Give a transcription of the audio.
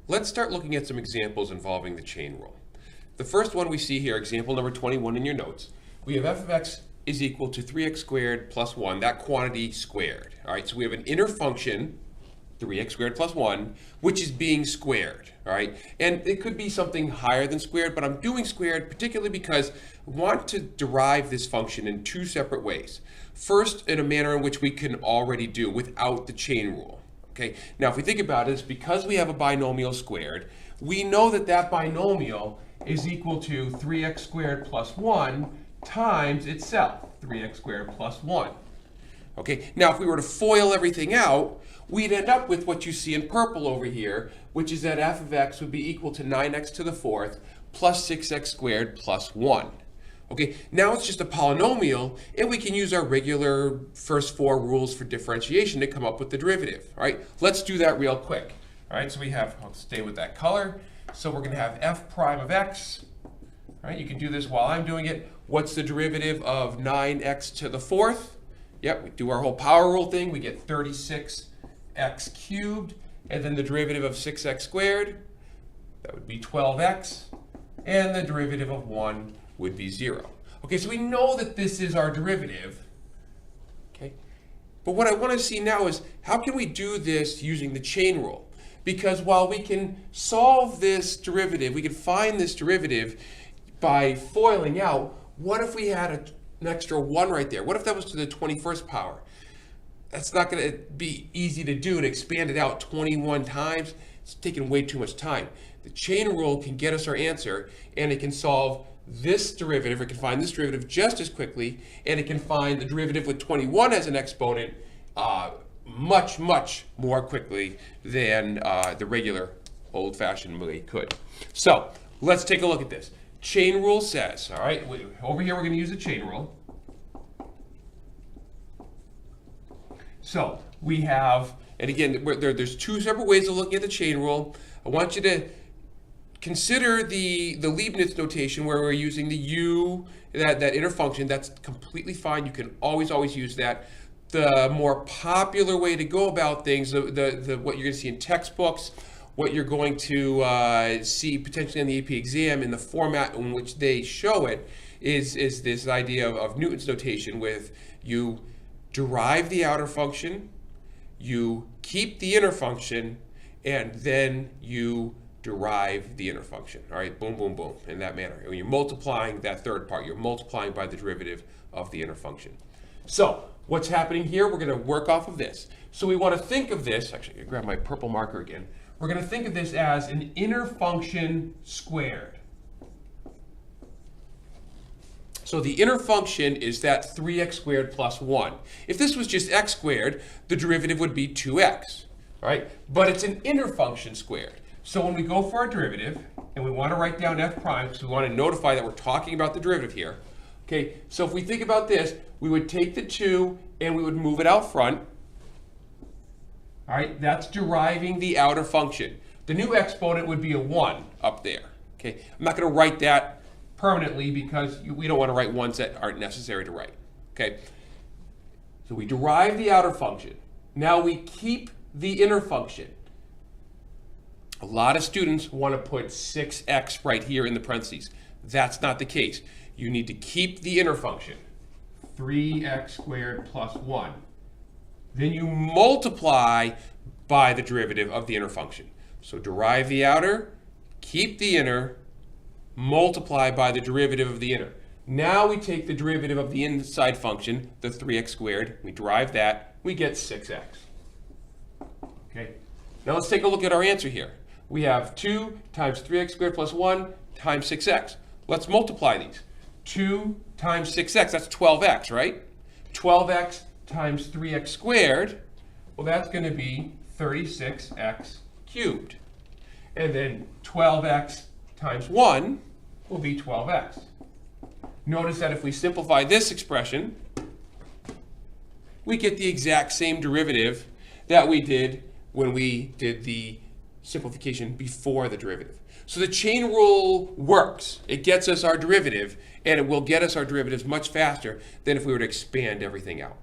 Let's start looking at some examples involving the chain rule. The first one we see here, example number 21 in your notes, we have f of x is equal to 3x squared plus 1, that quantity squared. All right, so we have an inner function, 3x squared plus 1, which is being squared. All right, and it could be something higher than squared, but I'm doing squared particularly because I want to derive this function in two separate ways. First, in a manner in which we can already do without the chain rule. Okay, now if we think about it, it's because we have a binomial squared, we know that that binomial is equal to 3x squared plus 1 times itself, 3x squared plus 1. Okay, now if we were to FOIL everything out, we'd end up with what you see in purple over here, which is that f of x would be equal to 9x to the fourth plus 6x squared plus 1. Okay, now it's just a polynomial, and we can use our regular first four rules for differentiation to come up with the derivative. All right, let's do that real quick. All right, so we have, I'll stay with that color. So we're going to have f prime of x. All right, you can do this while I'm doing it. What's the derivative of 9x to the fourth? Yep, we do our whole power rule thing. We get 36x cubed, and then the derivative of 6x squared, that would be 12x, and the derivative of 1 would be 0. Okay, so we know that this is our derivative. Okay, but what I want to see now is how can we do this using the chain rule? Because while we can solve this derivative, we can find this derivative by FOILing out, what if we had an extra 1 right there? What if that was to the 21st power? That's not going to be easy to do, to expand it out 21 times. It's taking way too much time. The chain rule can get us our answer, and it can solve this derivative, it can find this derivative just as quickly, and it can find the derivative with 21 as an exponent much, much more quickly than the regular old-fashioned way could. So let's take a look at this. Chain rule says, all right, over here we're going to use the chain rule. So we have, and again, there's two separate ways of looking at the chain rule. I want you to consider the Leibniz notation where we're using the u, that inner function. That's completely fine. You can always use that. The more popular way to go about things, what you're going to see in textbooks, what you're going to see potentially in the AP exam in the format in which they show it, is this idea of Newton's notation with you derive the outer function, you keep the inner function, and then you derive the inner function. All right, boom, boom, boom, in that manner. When you're multiplying that third part, you're multiplying by the derivative of the inner function. So what's happening here? We're going to work off of this. So we want to think of this, actually, I grab my purple marker again. We're going to think of this as an inner function squared. So the inner function is that 3x squared plus 1. If this was just x squared, the derivative would be 2x. All right, but it's an inner function squared. So when we go for our derivative, and we want to write down f prime, because we want to notify that we're talking about the derivative here. Okay, so if we think about this, we would take the 2 and we would move it out front. All right, that's deriving the outer function. The new exponent would be a 1 up there. Okay, I'm not going to write that permanently because we don't want to write ones that aren't necessary to write. Okay, so we derive the outer function. Now we keep the inner function. A lot of students want to put 6x right here in the parentheses. That's not the case. You need to keep the inner function, 3x squared plus 1. Then you multiply by the derivative of the inner function. So derive the outer, keep the inner, multiply by the derivative of the inner. Now we take the derivative of the inside function, the 3x squared, we derive that, we get 6x. Okay, now let's take a look at our answer here. We have 2 times 3x squared plus 1 times 6x. Let's multiply these. 2 times 6x, that's 12x, right? 12x times 3x squared, well, that's going to be 36x cubed. And then 12x times 1 will be 12x. Notice that if we simplify this expression, we get the exact same derivative that we did when we did the simplification before the derivative. So the chain rule works. It gets us our derivative, and it will get us our derivatives much faster than if we were to expand everything out.